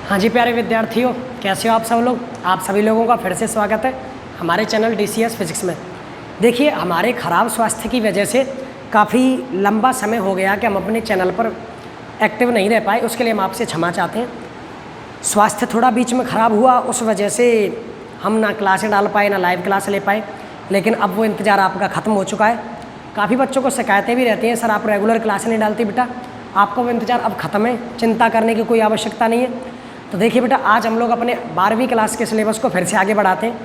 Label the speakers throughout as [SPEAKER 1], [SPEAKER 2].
[SPEAKER 1] हाँ जी प्यारे विद्यार्थियों, कैसे हो आप सब लोग। आप सभी लोगों का फिर से स्वागत है हमारे चैनल DCS फिजिक्स में। देखिए, हमारे ख़राब स्वास्थ्य की वजह से काफ़ी लंबा समय हो गया कि हम अपने चैनल पर एक्टिव नहीं रह पाए। उसके लिए हम आपसे क्षमा चाहते हैं। स्वास्थ्य थोड़ा बीच में ख़राब हुआ, उस वजह से हम ना क्लासें डाल पाए ना लाइव क्लास ले पाए, लेकिन अब वो इंतज़ार आपका ख़त्म हो चुका है। काफ़ी बच्चों को शिकायतें भी रहती हैं, सर आप रेगुलर क्लासें नहीं डालती। बेटा, आपका वो इंतज़ार अब ख़त्म है, चिंता करने की कोई आवश्यकता नहीं है। तो देखिए बेटा, आज हम लोग अपने 12वीं क्लास के सिलेबस को फिर से आगे बढ़ाते हैं।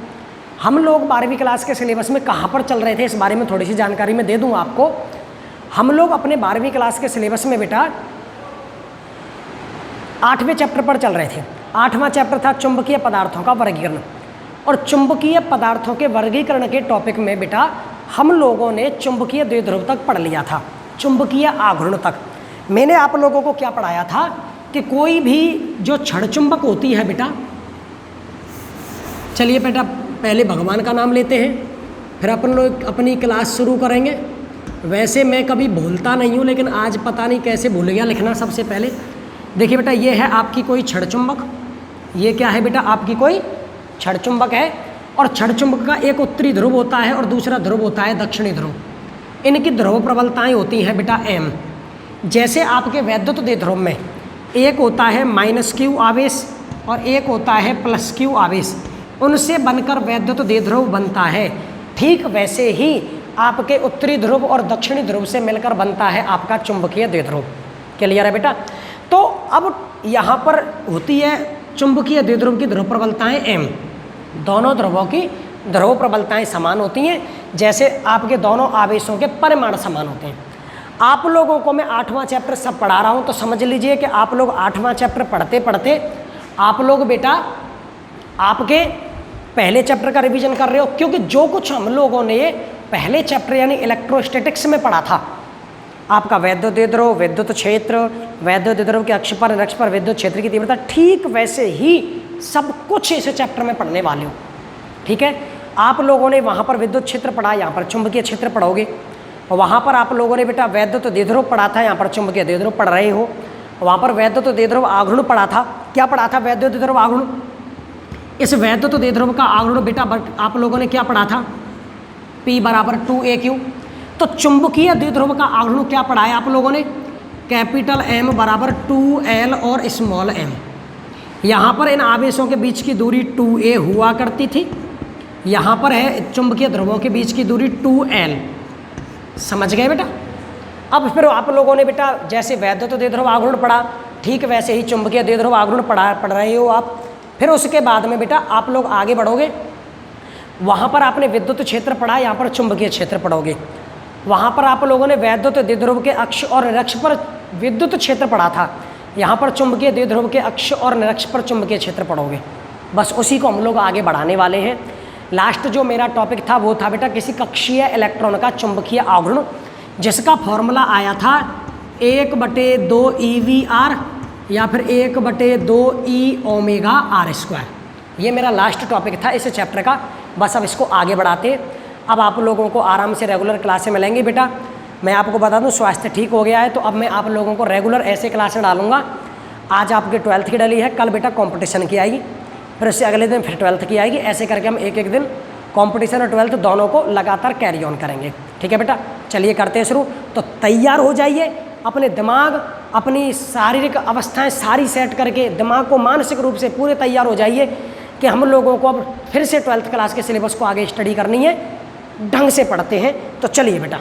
[SPEAKER 1] हम लोग 12वीं क्लास के सिलेबस में कहाँ पर चल रहे थे, इस बारे में थोड़ी सी जानकारी मैं दे दूँ आपको। हम लोग अपने 12वीं क्लास के सिलेबस में बेटा 8वें चैप्टर पर चल रहे थे। 8वां चैप्टर था चुंबकीय पदार्थों का वर्गीकरण। और चुंबकीय पदार्थों के वर्गीकरण के टॉपिक में बेटा हम लोगों ने चुंबकीय द्विध्रुव तक पढ़ लिया था, चुंबकीय आघूर्ण तक। मैंने आप लोगों को क्या पढ़ाया था कि कोई भी जो क्षण चुंबक होती है बेटा, चलिए बेटा पहले भगवान का नाम लेते हैं, फिर अपन लोग अपनी क्लास शुरू करेंगे। वैसे मैं कभी भूलता नहीं हूँ, लेकिन आज पता नहीं कैसे भूल गया लिखना। सबसे पहले देखिए बेटा, ये है आपकी कोई क्षण चुंबक। ये क्या है बेटा, आपकी कोई क्षण चुंबक है। और क्षण चुंबक का एक उत्तरी ध्रुव होता है और दूसरा ध्रुव होता है दक्षिणी ध्रुव। इनकी ध्रुव प्रबलताएं होती हैं बेटा m। जैसे आपके वैद्युत द्विध्रुव में एक होता है -q आवेश और एक होता है +q आवेश, उनसे बनकर वैद्युत द्विध्रुव बनता है। ठीक वैसे ही आपके उत्तरी ध्रुव और दक्षिणी ध्रुव से मिलकर बनता है आपका चुंबकीय द्विध्रुव। क्लियर है बेटा। तो अब यहाँ पर होती है चुंबकीय द्विध्रुव की ध्रुव प्रबलताएं m। दोनों ध्रुवों की ध्रुव प्रबलताएं समान होती हैं, जैसे आपके दोनों आवेशों के परिमाण समान होते हैं। आप लोगों को मैं 8वां चैप्टर सब पढ़ा रहा हूँ, तो समझ लीजिए कि आप लोग 8वां चैप्टर पढ़ते पढ़ते आप लोग बेटा आपके पहले चैप्टर का रिवीजन कर रहे हो। क्योंकि जो कुछ हम लोगों ने पहले चैप्टर यानी इलेक्ट्रोस्टैटिक्स में पढ़ा था, आपका वैद्युत द्विध्रुव, विद्युत क्षेत्र, वैद्युत द्विध्रुव के अक्ष पर निरक्ष पर विद्युत क्षेत्र की तीव्रता, ठीक वैसे ही सब कुछ इस चैप्टर में पढ़ने वाले हो। ठीक है, आप लोगों ने वहाँ पर विद्युत क्षेत्र पढ़ा, यहाँ पर चुंबकीय क्षेत्र पढ़ोगे। और वहाँ पर आप लोगों ने बेटा वैद्युत द्विध्रुव पढ़ा था, यहाँ पर चुंबकीय द्विध्रुव पढ़ रहे हो। वहाँ पर वैद्युत द्विध्रुव आघूर्ण पढ़ा था। क्या पढ़ा था? वैद्युत द्विध्रुव आघूर्ण। इस वैद्युत द्विध्रुव का आघूर्ण बेटा आप लोगों ने क्या पढ़ा था? P = 2AQ। तो चुंबकीय द्विध्रुव का आघूर्ण क्या पढ़ा है आप लोगों ने? कैपिटल M = 2L और स्मॉल m। यहाँ पर इन आवेशों के बीच की दूरी 2A हुआ करती थी, यहाँ पर है चुंबकीय ध्रुवों के बीच की दूरी 2L। समझ गए बेटा। अब फिर आप लोगों ने बेटा जैसे वैद्युत द्विध्रुव आघूर्ण पढ़ा, ठीक वैसे ही चुंबकीय द्विध्रुव आघूर्ण पढ़ रहे हो आप। फिर उसके बाद में बेटा आप लोग आगे बढ़ोगे, वहाँ पर आपने विद्युत क्षेत्र पढ़ा, यहाँ पर चुंबकीय क्षेत्र पढ़ोगे। वहाँ पर आप लोगों ने वैद्युत द्विध्रुव के अक्ष और निरक्ष पर विद्युत क्षेत्र पढ़ा था, यहाँ पर चुंबकीय द्विध्रुव के अक्ष और निरक्ष पर चुंबकीय क्षेत्र पढ़ोगे। बस उसी को हम लोग आगे बढ़ाने वाले हैं। लास्ट जो मेरा टॉपिक था वो था बेटा किसी कक्षीय इलेक्ट्रॉन का चुंबकीय आघूर्ण, जिसका फॉर्मूला आया था 1/2 EVR या फिर 1/2 E⍵R²। ये मेरा लास्ट टॉपिक था इस चैप्टर का। बस अब इसको आगे बढ़ाते। अब आप लोगों को आराम से रेगुलर क्लासें मिलेंगी बेटा। मैं आपको बता दूं, स्वास्थ्य ठीक हो गया है तो अब मैं आप लोगों को रेगुलर ऐसे क्लासें डालूंगा। आज आपके 12th की डली है, कल बेटा कंपटीशन की आएगी, फिर उससे अगले दिन फिर 12th की आएगी। ऐसे करके हम एक एक दिन कंपटीशन और 12th दोनों को लगातार कैरी ऑन करेंगे। ठीक है बेटा, चलिए करते हैं शुरू। तो तैयार हो जाइए, अपने दिमाग अपनी शारीरिक अवस्थाएं सारी सेट करके दिमाग को मानसिक रूप से पूरे तैयार हो जाइए कि हम लोगों को अब फिर से 12th क्लास के सिलेबस को आगे स्टडी करनी है, ढंग से पढ़ते हैं। तो चलिए बेटा,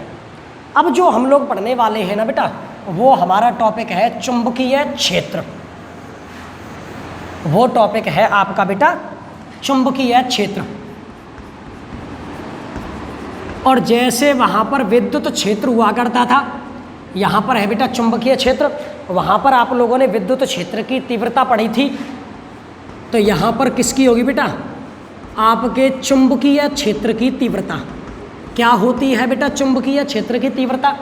[SPEAKER 1] अब जो हम लोग पढ़ने वाले हैं ना बेटा, वो हमारा टॉपिक है चुंबकीय क्षेत्र। वो टॉपिक है आपका बेटा चुंबकीय क्षेत्र। और जैसे वहाँ पर विद्युत क्षेत्र हुआ करता था, यहाँ पर है बेटा चुंबकीय क्षेत्र। वहाँ पर आप लोगों ने विद्युत क्षेत्र की तीव्रता पढ़ी थी, तो यहाँ पर किसकी होगी बेटा? आपके चुंबकीय क्षेत्र की तीव्रता। क्या होती है बेटा चुंबकीय क्षेत्र की तीव्रता?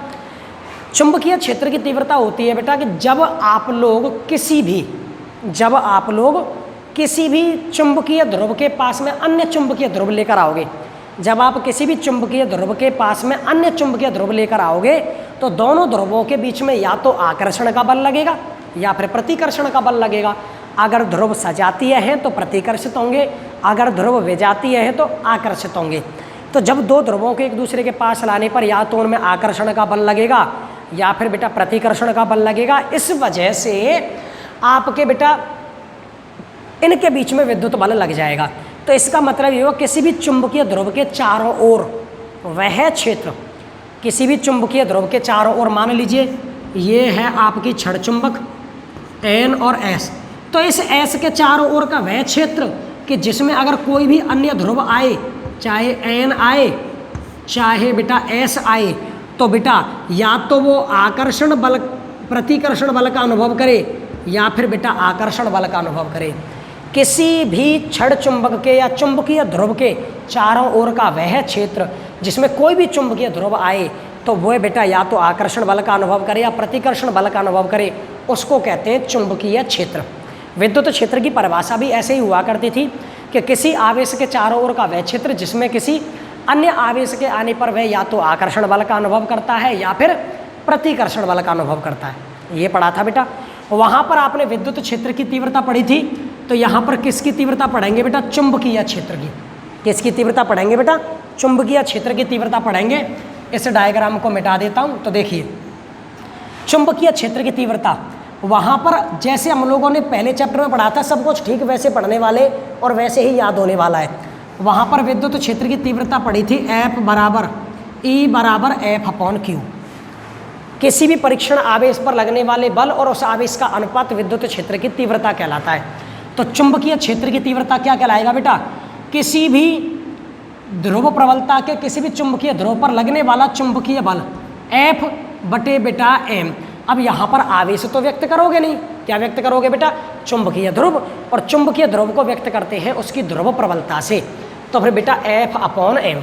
[SPEAKER 1] चुंबकीय क्षेत्र की तीव्रता होती है बेटा कि जब आप लोग किसी भी चुंबकीय ध्रुव के पास में अन्य चुंबकीय ध्रुव लेकर आओगे, जब आप किसी भी चुंबकीय ध्रुव के पास में अन्य चुंबकीय ध्रुव लेकर आओगे, तो दोनों ध्रुवों के बीच में या तो आकर्षण का बल लगेगा या फिर प्रतिकर्षण का बल लगेगा। अगर ध्रुव सजातीय हैं तो प्रतिकर्षित होंगे, अगर ध्रुव विजातीय है तो आकर्षित होंगे। तो जब दो ध्रुवों को एक दूसरे के पास लाने पर या तो उनमें आकर्षण का बल लगेगा या फिर बेटा प्रतिकर्षण का बल लगेगा। इस वजह से आपके बेटा इनके बीच में विद्युत बल लग जाएगा। तो इसका मतलब ये हुआ किसी भी चुंबकीय ध्रुव के चारों ओर वह क्षेत्र, किसी भी चुंबकीय ध्रुव के चारों ओर, मान लीजिए ये है आपकी क्षण चुंबक N और S, तो इस S के चारों ओर का वह क्षेत्र कि जिसमें अगर कोई भी अन्य ध्रुव आए, चाहे N आए चाहे बेटा S आए, तो बेटा या तो वो आकर्षण बल प्रतिकर्षण बल का अनुभव करे या फिर बेटा आकर्षण बल का अनुभव करे। किसी भी क्षण चुंबक के या चुंबकीय ध्रुव के चारों ओर का वह क्षेत्र जिसमें कोई भी चुंबकीय ध्रुव आए तो वह बेटा या तो आकर्षण बल का अनुभव करे या प्रतिकर्षण बल का अनुभव करे, उसको कहते हैं चुंबकीय क्षेत्र। विद्युत क्षेत्र की परिभाषा भी ऐसे ही हुआ करती थी कि किसी आवेश के चारों ओर का वह क्षेत्र जिसमें किसी अन्य आवेश के आने पर वह या तो आकर्षण बल का अनुभव करता है या फिर प्रतिकर्षण बल का अनुभव करता है। ये पढ़ा था बेटा। वहाँ पर आपने विद्युत क्षेत्र की तीव्रता पढ़ी थी, तो यहाँ पर किसकी तीव्रता पढ़ेंगे बेटा? चुंबकीय क्षेत्र की। किसकी तीव्रता पढ़ेंगे बेटा? चुंबकीय क्षेत्र की तीव्रता पढ़ेंगे। इस डायग्राम को मिटा देता हूँ। तो देखिए चुंबकीय क्षेत्र की तीव्रता, वहाँ पर जैसे हम लोगों ने पहले चैप्टर में पढ़ा था, सब कुछ ठीक वैसे पढ़ने वाले और वैसे ही याद होने वाला है। वहाँ पर विद्युत क्षेत्र की तीव्रता पड़ी थी F बराबर E बराबर F/Q। किसी भी परीक्षण आवेश पर लगने वाले बल और उस आवेश का अनुपात विद्युत क्षेत्र की तीव्रता कहलाता है। तो चुंबकीय क्षेत्र की तीव्रता क्या कहलाएगा बेटा? किसी भी ध्रुव प्रबलता के किसी भी चुंबकीय ध्रुव पर लगने वाला चुंबकीय बल F बटे बेटा M। अब यहाँ पर आवेश तो व्यक्त करोगे नहीं, क्या व्यक्त करोगे बेटा? चुंबकीय ध्रुव, और चुंबकीय ध्रुव को व्यक्त करते हैं उसकी ध्रुव प्रबलता से। तो फिर बेटा F/M,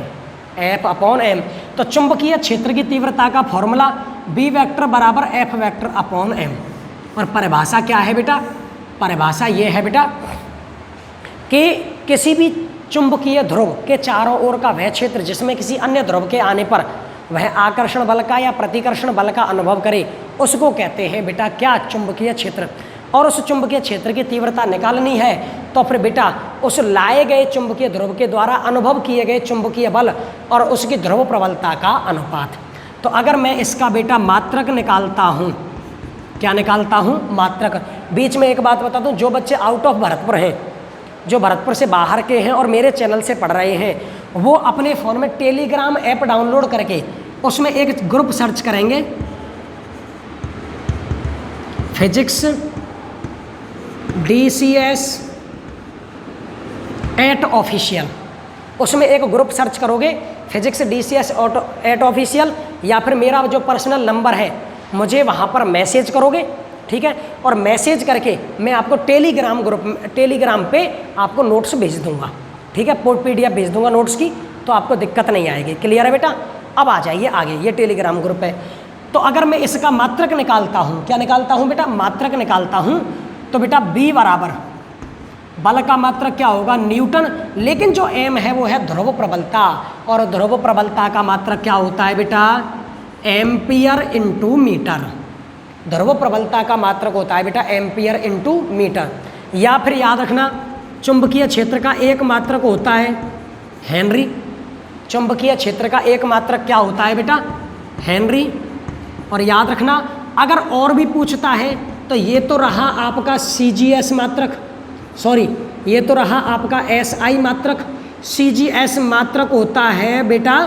[SPEAKER 1] F/M। तो चुंबकीय क्षेत्र की तीव्रता का फॉर्मूला B वेक्टर बराबर F/M। और परिभाषा क्या है बेटा? परिभाषा ये है बेटा कि किसी भी चुंबकीय ध्रुव के चारों ओर का वह क्षेत्र जिसमें किसी अन्य ध्रुव के आने पर वह आकर्षण बल का या प्रतिकर्षण बल का अनुभव करे, उसको कहते हैं बेटा क्या? चुंबकीय क्षेत्र। और उस चुंबकीय क्षेत्र की तीव्रता निकालनी है तो फिर बेटा उस लाए गए चुंबकीय ध्रुव के द्वारा अनुभव किए गए चुंबकीय बल और उसकी ध्रुव प्रबलता का अनुपात। तो अगर मैं इसका बेटा मात्रक निकालता हूँ, क्या निकालता हूँ? मात्रक। बीच में एक बात बता दूँ, जो बच्चे आउट ऑफ भरतपुर हैं, जो भरतपुर से बाहर के हैं और मेरे चैनल से पढ़ रहे हैं, वो अपने फ़ोन में टेलीग्राम ऐप डाउनलोड करके उसमें एक ग्रुप सर्च करेंगे, फिजिक्स DCS एट ऑफिशियल। उसमें एक ग्रुप सर्च करोगे फिजिक्स DCS एट ऑफिशियल, या फिर मेरा जो पर्सनल नंबर है मुझे वहाँ पर मैसेज करोगे, ठीक है? और मैसेज करके मैं आपको टेलीग्राम पे आपको नोट्स भेज दूंगा, ठीक है? PDF भेज दूंगा नोट्स की, तो आपको दिक्कत नहीं आएगी। क्लियर है बेटा? अब आ जाइए आगे, ये टेलीग्राम ग्रुप है। तो अगर मैं इसका मात्रक निकालता हूँ, क्या निकालता हूँ बेटा? मात्रक निकालता हूँ, तो बेटा B बराबर बल का मात्रक क्या होगा? न्यूटन। लेकिन जो M है वो है ध्रुव प्रबलता, और ध्रुव प्रबलता का मात्रक क्या होता है बेटा? Ampere into metre. ध्रुव प्रबलता का मात्रक होता है बेटा एम्पियर इंटू मीटर। या फिर याद रखना, चुंबकीय क्षेत्र का एक मात्रक होता है हेनरी। चुंबकीय क्षेत्र का एक मात्रक क्या होता है बेटा? हेनरी। और याद रखना, अगर और भी पूछता है तो ये तो रहा आपका CGS मात्रक, सॉरी ये तो रहा आपका SI मात्रक। CGS मात्रक होता है बेटा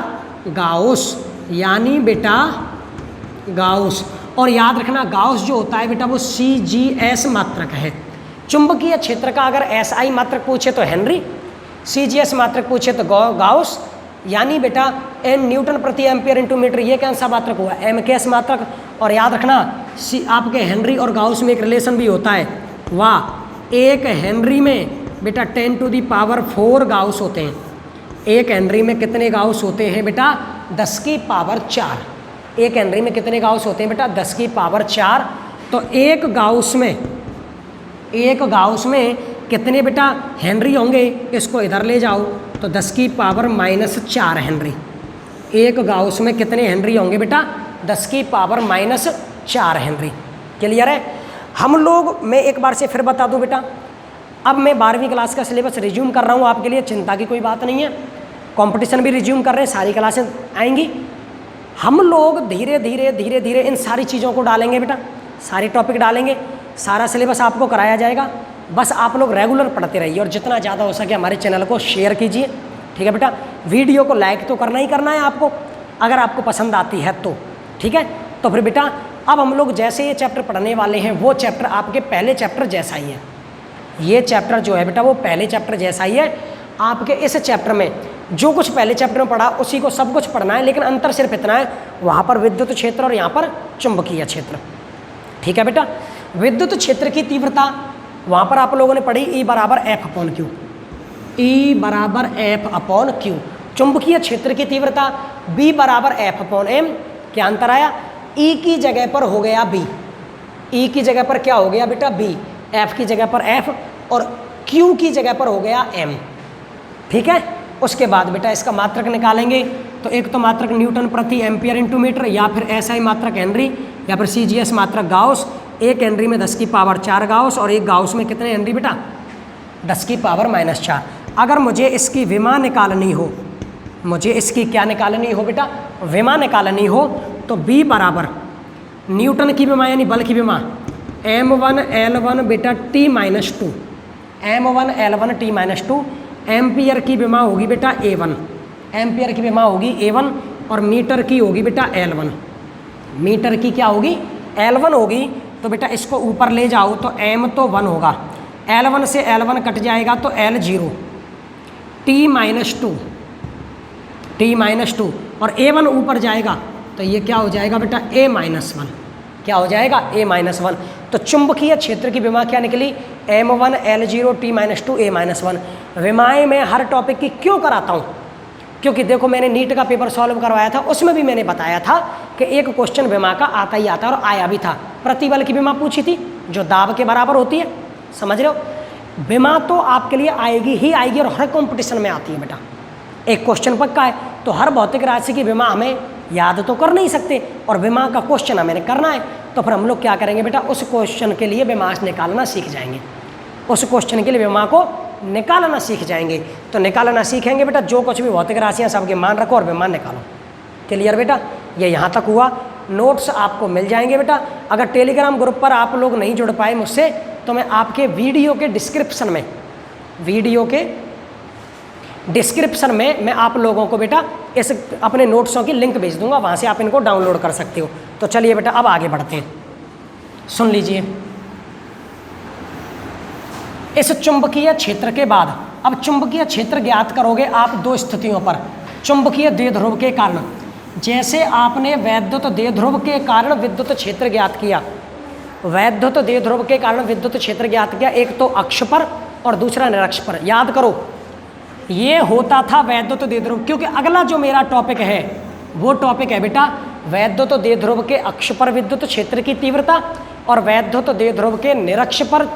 [SPEAKER 1] गाउस, यानी बेटा गाउस। और याद रखना, गाउस जो होता है बेटा वो CGS मात्रक है। चुंबकीय क्षेत्र का अगर SI मात्रक पूछे तो हेनरी, CGS मात्रक पूछे तो गाउस, यानी बेटा N न्यूटन प्रति एम्पियर इंटू मीटर। ये कौन सा मात्रक हुआ? MKS मात्रक। और याद रखना, आपके हेनरी और गाउस में एक रिलेशन भी होता है, वाह, एक हेनरी में बेटा 10⁴ गाउस होते हैं। एक हेनरी में कितने गाउस होते हैं बेटा? 10⁴। एक हेनरी में कितने गाउस होते हैं बेटा? 10⁴। तो एक गाउस में कितने बेटा हेनरी होंगे? इसको इधर ले जाओ तो 10⁻⁻4 हेनरी। एक गाउस में कितने हेनरी होंगे बेटा? 10⁻⁻4 हेनरी। क्लियर है? हम लोग, मैं एक बार से फिर बता दूं बेटा, अब मैं 12वीं क्लास का सिलेबस रिज्यूम कर रहा हूँ आपके लिए, चिंता की कोई बात नहीं है। कंपटीशन भी रिज्यूम कर रहे हैं, सारी क्लासें आएंगी। हम लोग धीरे धीरे धीरे धीरे इन सारी चीज़ों को डालेंगे बेटा, सारे टॉपिक डालेंगे, सारा सिलेबस आपको कराया जाएगा। बस आप लोग रेगुलर पढ़ते रहिए और जितना ज़्यादा हो सके हमारे चैनल को शेयर कीजिए, ठीक है बेटा। वीडियो को लाइक तो करना ही करना है आपको, अगर आपको पसंद आती है तो, ठीक है। तो फिर बेटा अब हम लोग जैसे ये चैप्टर पढ़ने वाले हैं वो चैप्टर आपके पहले चैप्टर जैसा ही है। ये चैप्टर जो है बेटा वो पहले चैप्टर जैसा ही है। आपके इस चैप्टर में जो कुछ पहले चैप्टर में पढ़ा उसी को सब कुछ पढ़ना है, लेकिन अंतर सिर्फ इतना है, वहाँ पर विद्युत क्षेत्र और यहाँ पर चुंबकीय क्षेत्र, ठीक है बेटा। विद्युत क्षेत्र की तीव्रता वहाँ पर आप लोगों ने पढ़ी E बराबर F अपॉन Q, E बराबर F अपॉन Q। चुंबकीय क्षेत्र की तीव्रता B बराबर F अपॉन M। क्या अंतर आया? E की जगह पर हो गया B, E की जगह पर क्या हो गया बेटा B, F की जगह पर F और Q की जगह पर हो गया M, ठीक है। उसके बाद बेटा इसका मात्रक निकालेंगे, तो एक तो मात्रक न्यूटन प्रति एम्पियर इंटू मीटर, या फिर SI मात्रक हेनरी, या फिर CGS मात्रक गाउस। एक हेनरी में 10 की पावर 4 गाउस और एक गाउस में कितने हेनरी बेटा? 10 की पावर -4। अगर मुझे इसकी विमा निकालनी हो, मुझे इसकी क्या निकालनी हो बेटा? विमा निकालनी हो, तो B बराबर न्यूटन की विमा यानी बल की विमा M1L1 बेटा T-2, M1L1 T-2। एम्पियर की विमा होगी बेटा A1, एम्पियर की विमा होगी A1 और मीटर की होगी बेटा L1, मीटर की क्या होगी? L1 होगी। तो बेटा इसको ऊपर ले जाओ तो M तो 1 होगा, L1 से L1 कट जाएगा तो L0, T-2, T-2 और A1 ऊपर जाएगा तो ये क्या हो जाएगा बेटा? A-1। क्या हो जाएगा? A-1। तो चुंबकीय क्षेत्र की विमा क्या निकली? M1 L0 T-2 A-1। विमाएँ मैं हर टॉपिक की क्यों कराता हूँ? क्योंकि देखो मैंने नीट का पेपर सॉल्व करवाया था, उसमें भी मैंने बताया था कि एक क्वेश्चन विमा का आता ही आता है और आया भी था। प्रतिबल की विमा पूछी थी जो दाब के बराबर होती है, समझ रहे हो। विमा तो आपके लिए आएगी ही आएगी और हर कंपटीशन में आती है बेटा, एक क्वेश्चन पक्का है। तो हर भौतिक राशि की विमा हमें याद तो कर नहीं सकते और विमा का क्वेश्चन हमें करना है, तो फिर हम लोग क्या करेंगे बेटा? उस क्वेश्चन के लिए विमा निकालना सीख जाएंगे, उस क्वेश्चन के लिए विमा को निकालना सीख जाएंगे। तो निकालना सीखेंगे बेटा, जो कुछ भी भौतिक राशियाँ सबके मान रखो और विमान निकालो। क्लियर बेटा? ये यहाँ तक हुआ। नोट्स आपको मिल जाएंगे बेटा। अगर टेलीग्राम ग्रुप पर आप लोग नहीं जुड़ पाए मुझसे, तो मैं आपके वीडियो के डिस्क्रिप्शन में, वीडियो के डिस्क्रिप्शन में मैं आप लोगों को बेटा इस अपने नोट्सों की लिंक भेज दूंगा, वहाँ से आप इनको डाउनलोड कर सकते हो। तो चलिए बेटा अब आगे बढ़ते हैं, सुन लीजिए। इस चुंबकीय क्षेत्र के बाद अब चुंबकीय क्षेत्र ज्ञात करोगे आप दो स्थितियों पर। चुंबकीय द्विध्रुव के कारण, जैसे आपने वैद्युत द्विध्रुव के कारण विद्युत क्षेत्र ज्ञात किया, वैद्युत द्विध्रुव के कारण विद्युत क्षेत्र ज्ञात किया, एक तो अक्ष पर और दूसरा निरक्ष पर। याद करो ये होता था वैद्युत द्विध्रुव, क्योंकि अगला जो मेरा टॉपिक है वो टॉपिक है बेटा वैद्युत द्विध्रुव के अक्ष पर विद्युत क्षेत्र की तीव्रता और वैद्युत द्विध्रुव के निरक्ष पर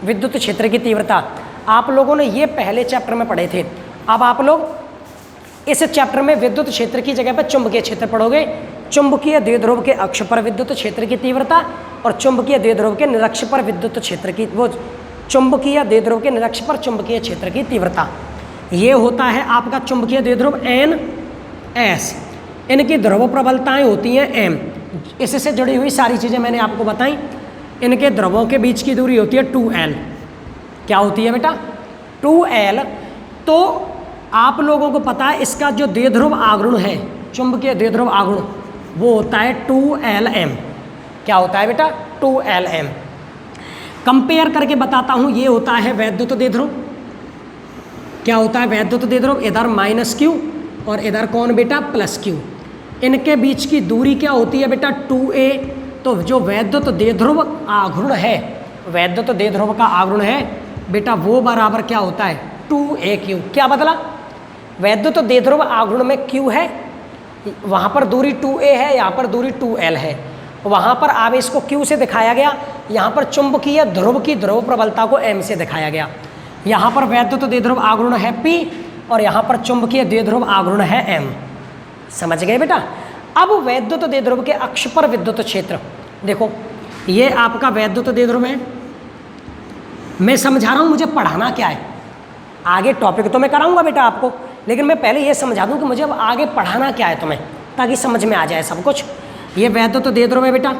[SPEAKER 1] विद्युत क्षेत्र की तीव्रता। आप लोगों ने ये पहले चैप्टर में पढ़े थे। अब आप लोग इस चैप्टर में विद्युत क्षेत्र की जगह पर चुंबकीय क्षेत्र पढ़ोगे। चुंबकीय द्विध्रुव के अक्ष पर विद्युत क्षेत्र की तीव्रता और चुंबकीय द्विध्रुव के निरक्ष पर विद्युत क्षेत्र की, वो चुंबकीय द्विध्रुव के निरक्ष पर चुंबकीय क्षेत्र की तीव्रता। ये होता है आपका चुंबकीय द्विध्रुव N-S। इनकी ध्रुव प्रबलताएं होती हैं M। इससे जुड़ी हुई सारी चीज़ें मैंने आपको बताई। इनके ध्रुवों के बीच की दूरी होती है 2L। क्या होती है बेटा? 2L। तो आप लोगों को पता है इसका जो द्विध्रुव आघूर्ण है, चुंबकीय द्विध्रुव आघूर्ण, वो होता है 2Lm। क्या होता है बेटा? 2Lm। कंपेयर करके बताता हूँ। ये होता है वैद्युत द्विध्रुव। क्या होता है वैद्युत द्विध्रुव? इधर -Q और इधर कौन बेटा? +Q। इनके बीच की दूरी क्या होती है बेटा? 2A। तो जो वैद्युत द्विध्रुव आघूर्ण है, वैद्युत द्विध्रुव का आघूर्ण है बेटा, वो बराबर क्या होता है? 2AQ। क्या बदला? वैद्युत द्विध्रुव आघूर्ण में Q है, वहाँ पर दूरी 2A है, यहाँ पर दूरी 2L है। वहाँ पर आवेश को Q से दिखाया गया, यहाँ पर चुंबकीय ध्रुव की ध्रुव प्रबलता को M से दिखाया गया। यहाँ पर वैद्युत द्विध्रुव आघूर्ण है P और यहाँ पर चुंबकीय द्विध्रुव आघूर्ण है M। समझ गए बेटा? अब वैद्युत द्विध्रुव के अक्ष पर विद्युत क्षेत्र देखो, ये आपका वैद्युत द्विध्रुव है। मैं समझा रहा हूँ मुझे पढ़ाना क्या है, आगे टॉपिक तो मैं कराऊंगा बेटा आपको, लेकिन मैं पहले ये समझा दूँ कि मुझे अब आगे पढ़ाना क्या है तुम्हें, ताकि समझ में आ जाए सब कुछ। ये वैद्युत द्विध्रुव है बेटा,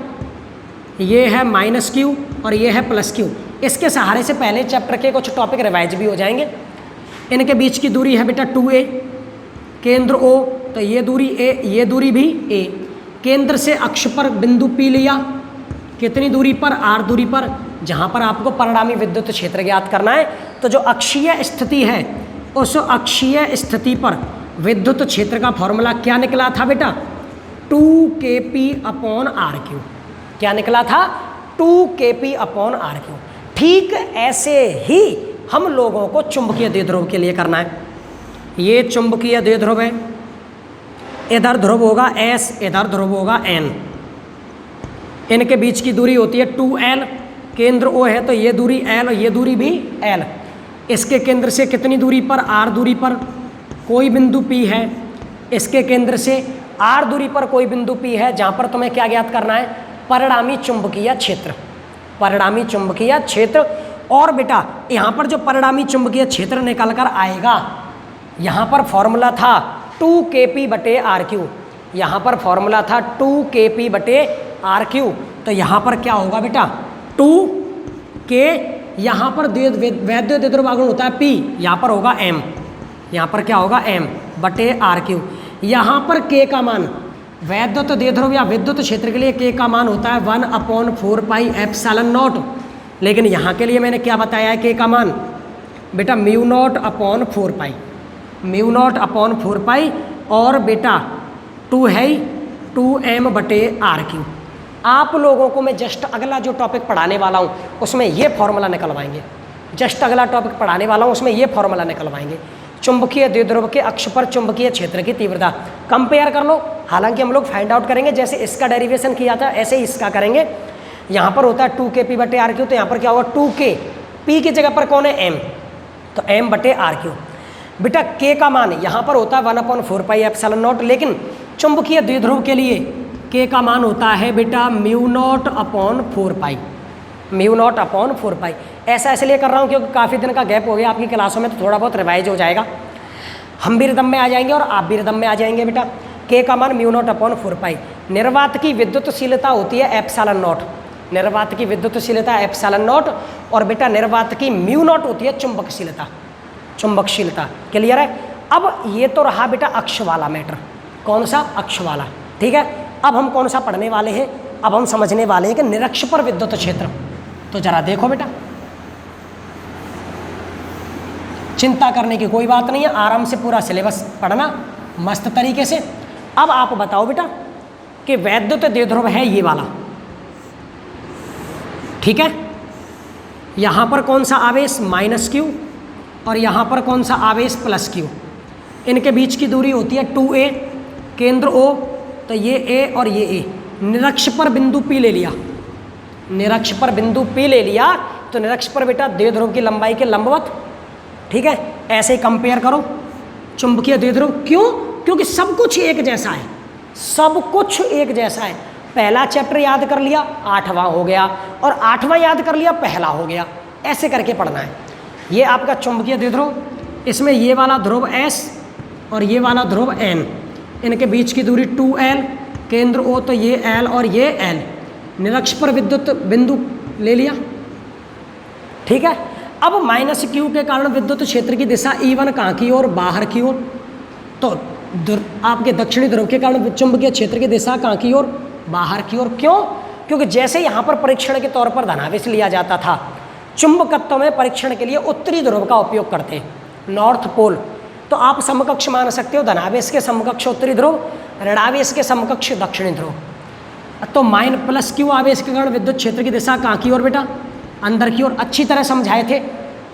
[SPEAKER 1] ये है -q और ये है +q। इसके सहारे से पहले चैप्टर के कुछ टॉपिक रिवाइज भी हो जाएंगे। इनके बीच की दूरी है बेटा 2a, केंद्र O, तो ये दूरी a, ये दूरी भी a। केंद्र से अक्ष पर बिंदु P लिया, कितनी दूरी पर, r दूरी पर, जहाँ पर आपको परिणामी विद्युत क्षेत्र ज्ञात करना है। तो जो अक्षीय स्थिति है, उस अक्षीय स्थिति पर विद्युत क्षेत्र का फॉर्मूला क्या निकला था बेटा, 2kp/RQ। क्या निकला था, 2kp/RQ। ठीक ऐसे ही हम लोगों को चुंबकीय द्विध्रुव के लिए करना है। ये चुंबकीय द्विध्रुव है, इधर ध्रुव होगा S, इधर ध्रुव होगा N। इनके बीच की दूरी होती है 2l, केंद्र O है तो ये दूरी l और ये दूरी भी l। इसके केंद्र से कितनी दूरी पर, r दूरी पर कोई बिंदु P है, इसके केंद्र से r दूरी पर कोई बिंदु P है, जहाँ पर तुम्हें क्या ज्ञात करना है, परिणामी चुंबकीय क्षेत्र, परिणामी चुंबकीय क्षेत्र। और बेटा यहाँ पर जो परिणामी चुंबकीय क्षेत्र निकल कर आएगा, यहाँ पर फॉर्मूला था 2kp/RQ, यहाँ पर फॉर्मूला था 2kp/RQ। तो यहाँ पर क्या होगा बेटा, 2k, यहाँ पर वैद्युत द्विध्रुव आघूर्ण होता है P, यहाँ पर होगा M, यहाँ पर क्या होगा M/RQ। यहाँ पर k का मान, वैद्युत द्विध्रुव या विद्युत क्षेत्र के लिए k का मान होता है 1/4πε0। लेकिन यहाँ के लिए मैंने क्या बताया है k का मान, बेटा μ0/4π, μ0/4π, और बेटा 2 है 2m/RQ। आप लोगों को मैं जस्ट अगला जो टॉपिक पढ़ाने वाला हूँ उसमें ये फॉर्मूला निकलवाएंगे, जस्ट अगला टॉपिक पढ़ाने वाला हूँ उसमें ये फॉर्मूला निकलवाएंगे। चुंबकीय द्विध्रुव के अक्ष पर चुंबकीय क्षेत्र की तीव्रता कंपेयर कर लो। हालांकि हम लोग फाइंड आउट करेंगे, जैसे इसका डेरिवेशन किया था ऐसे ही इसका करेंगे। यहाँ पर होता है 2kp/RQ, तो यहाँ पर क्या होगा 2k, p की जगह पर कौन है m, तो m/RQ। बेटा k का मान यहाँ पर होता है 1/4πε0, लेकिन चुंबकीय द्विध्रुव के लिए k का मान होता है बेटा μ0/4π, μ0/4π। ऐसा इसलिए कर रहा हूँ क्योंकि काफ़ी दिन का गैप हो गया आपकी क्लासों में, तो थोड़ा बहुत रिवाइज हो जाएगा, हम भी रिदम में आ जाएंगे और आप भी रिदम में आ जाएंगे। बेटा k का मान μ0/4π। निर्वात की विद्युतशीलता होती है ε0, निर्वात की विद्युतशीलता ε0, और बेटा निर्वात की μ0 होती है चुंबकशीलता, चुंबकशीलता। क्लियर है। अब ये तो रहा बेटा अक्ष वाला मैटर, कौन सा, अक्ष वाला, ठीक है। अब हम कौन सा पढ़ने वाले हैं, अब हम समझने वाले हैं कि निरक्ष पर विद्युत क्षेत्र। तो जरा देखो बेटा, चिंता करने की कोई बात नहीं है, आराम से पूरा सिलेबस पढ़ना मस्त तरीके से। अब आप बताओ बेटा कि वैद्युत द्विध्रुव है ये वाला, ठीक है। यहाँ पर कौन सा आवेश -q और यहाँ पर कौन सा आवेश +q। इनके बीच की दूरी होती है 2a, केंद्र O, तो ये a और ये a। निरक्ष पर बिंदु P ले लिया, निरक्ष पर बिंदु P ले लिया, तो निरक्ष पर बेटा द्विध्रुव की लंबाई के लंबवत, ठीक है। ऐसे ही कंपेयर करो चुंबकीय द्विध्रुव, क्यों, क्योंकि सब कुछ एक जैसा है, सब कुछ एक जैसा है। पहला चैप्टर याद कर लिया 8वां हो गया, और 8वां याद कर लिया पहला हो गया, ऐसे करके पढ़ना है। ये आपका चुंबकीय द्विध्रुव, इसमें ये वाला ध्रुव S और ये वाला ध्रुव N, इनके बीच की दूरी 2l, केंद्र O, तो ये l और ये l। निरक्ष पर विद्युत बिंदु ले लिया, ठीक है। अब -q के कारण विद्युत क्षेत्र की दिशा E1 कहाँ की ओर, बाहर की ओर। तो आपके दक्षिणी ध्रुव के कारण चुंबकीय क्षेत्र की दिशा कहाँ की ओर, बाहर की ओर। क्यों, क्योंकि जैसे यहाँ पर परीक्षण के तौर पर धनावेश लिया जाता था, चुंबकत्व में परीक्षण के लिए उत्तरी ध्रुव का उपयोग करते हैं, नॉर्थ पोल। तो आप समकक्ष मान सकते हो, धनावेश के समकक्ष उत्तरी ध्रुव, ऋणावेश के समकक्ष दक्षिणी ध्रुव। तो +q आवेश के कारण विद्युत क्षेत्र की दिशा कहाँ की ओर बेटा, अंदर की ओर। अच्छी तरह समझाए थे,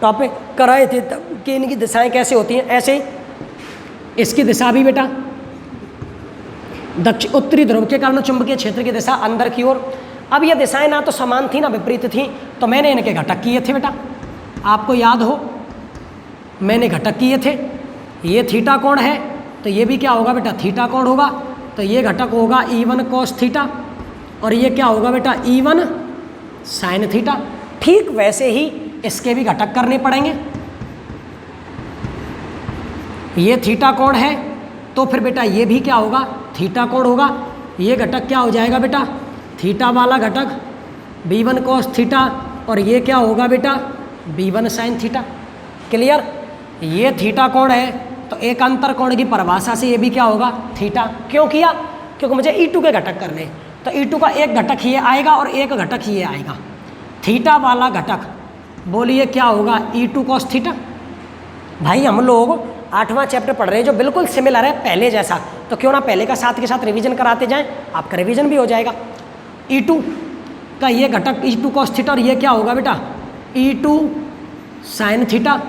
[SPEAKER 1] टॉपिक कराए थे कि इनकी दिशाएं कैसे होती हैं। ऐसे ही इसकी दिशा भी बेटा उत्तरी ध्रुव के कारण चुंबकीय क्षेत्र की दिशा अंदर की ओर। अब ये दिशाएं ना तो समान थी ना विपरीत थी, तो मैंने इनके घटक किए थे बेटा, आपको याद हो मैंने घटक किए थे। ये थीटा कोण है तो ये भी क्या होगा बेटा, थीटा कोण होगा। तो ये घटक होगा E1 cos थीटा, और ये क्या होगा बेटा E1 साइन थीटा। ठीक वैसे ही इसके भी घटक करने पड़ेंगे। ये थीटा कोण है तो फिर बेटा ये भी क्या होगा, थीटा कोण होगा। ये घटक क्या हो जाएगा बेटा, थीटा वाला घटक b1 cos थीटा, और ये क्या होगा बेटा, b1 sin थीटा। क्लियर। ये थीटा कोण है तो एक अंतर कोण की परिभाषा से ये भी क्या होगा, थीटा। क्यों किया, क्योंकि मुझे E2 के घटक करने, तो E2 का एक घटक ये आएगा और एक घटक ये आएगा। थीटा वाला घटक बोलिए क्या होगा, E2 cos थीटा। भाई हम लोग 8वां चैप्टर पढ़ रहे हैं जो बिल्कुल सिमिलर है पहले जैसा, तो क्यों ना पहले का साथ के साथ रिवीजन कराते जाएं, आपका रिवीजन भी हो जाएगा। E2 का ये घटक E2 cos थीटा, और ये क्या होगा बेटा, E2 sin थीटा।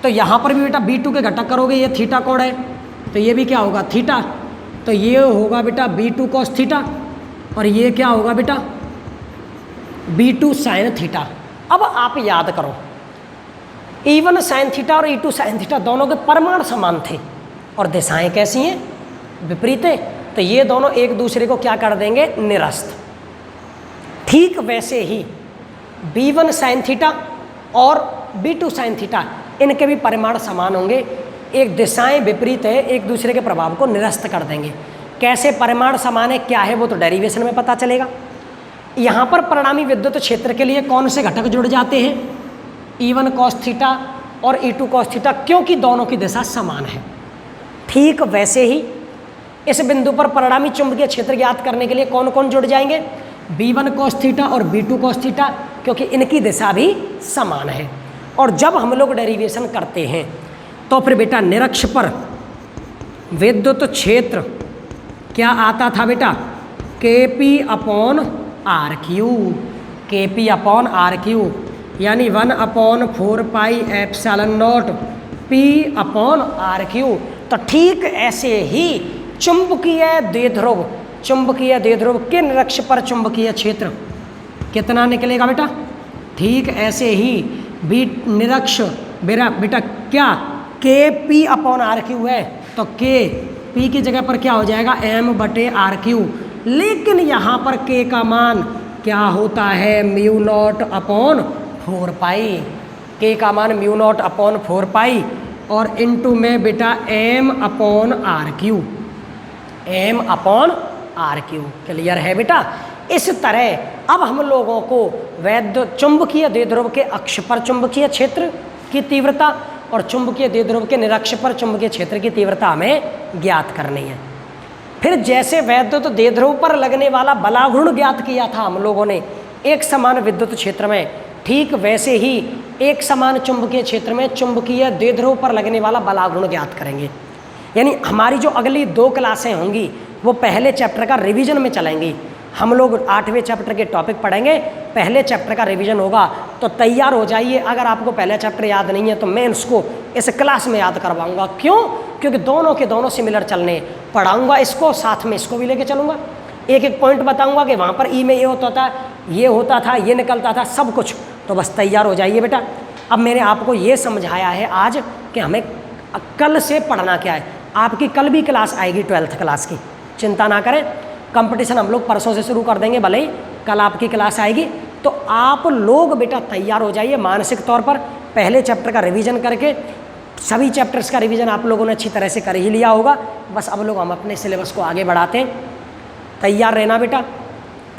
[SPEAKER 1] तो यहाँ पर भी बेटा B2 के घटक करोगे, ये थीटा कोण है तो ये भी क्या होगा, थीटा। तो ये होगा बेटा B2 cos थीटा, और ये क्या होगा बेटा, B2 sin थीटा। अब आप याद करो, E1 sin थीटा और E2 sin थीटा दोनों के परिमाण समान थे और दिशाएं कैसी हैं, विपरीत है। तो ये दोनों एक दूसरे को क्या कर देंगे, निरस्त। ठीक वैसे ही B1 sin थीटा और B2 sin थीटा, इनके भी परिमाण समान होंगे, एक दिशाएं विपरीत है, एक दूसरे के प्रभाव को निरस्त कर देंगे। कैसे परिमाण समान है, क्या है, वो तो डेरिवेशन में पता चलेगा। यहाँ पर परिणामी विद्युत क्षेत्र के लिए कौन से घटक जुड़ जाते हैं, E1 cos थीटा और E2 cos थीटा, क्योंकि दोनों की दिशा समान है। ठीक वैसे ही इस बिंदु पर परिणामी चुंबकीय क्षेत्र ज्ञात करने के लिए कौन कौन जुड़ जाएंगे, B1 cos थीटा और B2 cos थीटा, क्योंकि इनकी दिशा भी समान है। और जब हम लोग डेरिवेशन करते हैं तो फिर बेटा निरक्ष पर विद्युत क्षेत्र क्या आता था बेटा, KP/RQ, KP/RQ, यानी 1/4 पाई एप्सिलॉन नॉट P/RQ। तो ठीक ऐसे ही चुंबकीय द्विध्रुव के निरक्ष पर चुंबकीय क्षेत्र कितना निकलेगा बेटा, ठीक ऐसे ही निरक्ष बेटा क्या, KP/RQ है, तो P की जगह पर क्या हो जाएगा, M/RQ। लेकिन यहाँ पर K का मान क्या होता है, μ0/4 पाई। K का मान μ0/4 पाई और इनटू में बेटा M/RQ। क्लियर है बेटा। इस तरह अब हम लोगों को चुंबकीय द्विध्रुव के अक्ष पर चुंबकीय क्षेत्र की तीव्रता और चुंबकीय द्विध्रुव के निरक्ष पर चुंबकीय क्षेत्र की तीव्रता हमें ज्ञात करनी है। फिर जैसे वैद्युत द्विध्रुव पर लगने वाला बलाघूर्ण ज्ञात किया था हम लोगों ने एक समान विद्युत क्षेत्र में, ठीक वैसे ही एक समान चुंबकीय क्षेत्र में चुंबकीय द्विध्रुव पर लगने वाला बलाघूर्ण ज्ञात करेंगे। यानी हमारी जो अगली 2 क्लासें होंगी वो पहले चैप्टर का रिवीजन में चलेंगी। हम लोग 8वें चैप्टर के टॉपिक पढ़ेंगे, पहले चैप्टर का रिवीजन होगा, तो तैयार हो जाइए। अगर आपको पहला चैप्टर याद नहीं है तो मैं इसको इस क्लास में याद करवाऊंगा। क्यों, क्योंकि दोनों के दोनों सिमिलर चलने, पढ़ाऊंगा इसको, साथ में इसको भी लेके चलूँगा। एक एक पॉइंट बताऊंगा कि वहाँ पर ई में ये होता था, ये निकलता था, सब कुछ। तो बस तैयार हो जाइए बेटा। अब मैंने आपको ये समझाया है आज कि हमें कल से पढ़ना क्या है। आपकी कल भी क्लास आएगी 12th क्लास की, चिंता ना करें। कंपटीशन हम लोग परसों से शुरू कर देंगे, भले ही कल आपकी क्लास आएगी। तो आप लोग बेटा तैयार हो जाइए मानसिक तौर पर। पहले चैप्टर का रिवीजन करके, सभी चैप्टर्स का रिवीजन आप लोगों ने अच्छी तरह से कर ही लिया होगा। बस अब लोग हम अपने सिलेबस को आगे बढ़ाते हैं। तैयार रहना बेटा।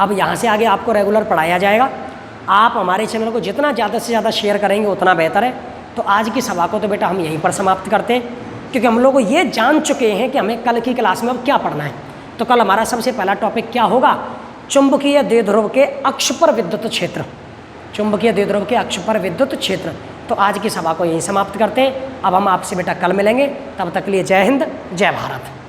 [SPEAKER 1] अब यहाँ से आगे आपको रेगुलर पढ़ाया जाएगा। आप हमारे चैनल को जितना ज़्यादा से ज़्यादा शेयर करेंगे उतना बेहतर है। तो आज की सभा को तो बेटा हम यहीं पर समाप्त करते हैं, क्योंकि हम लोग ये जान चुके हैं कि हमें कल की क्लास में अब क्या पढ़ना है। तो कल हमारा सबसे पहला टॉपिक क्या होगा, चुंबकीय द्विध्रुव के अक्ष पर विद्युत क्षेत्र। चुंबकीय द्विध्रुव के अक्ष पर विद्युत क्षेत्र। तो आज की सभा को यहीं समाप्त करते हैं। अब हम आपसे बेटा कल मिलेंगे, तब तक के लिए जय हिंद, जय भारत।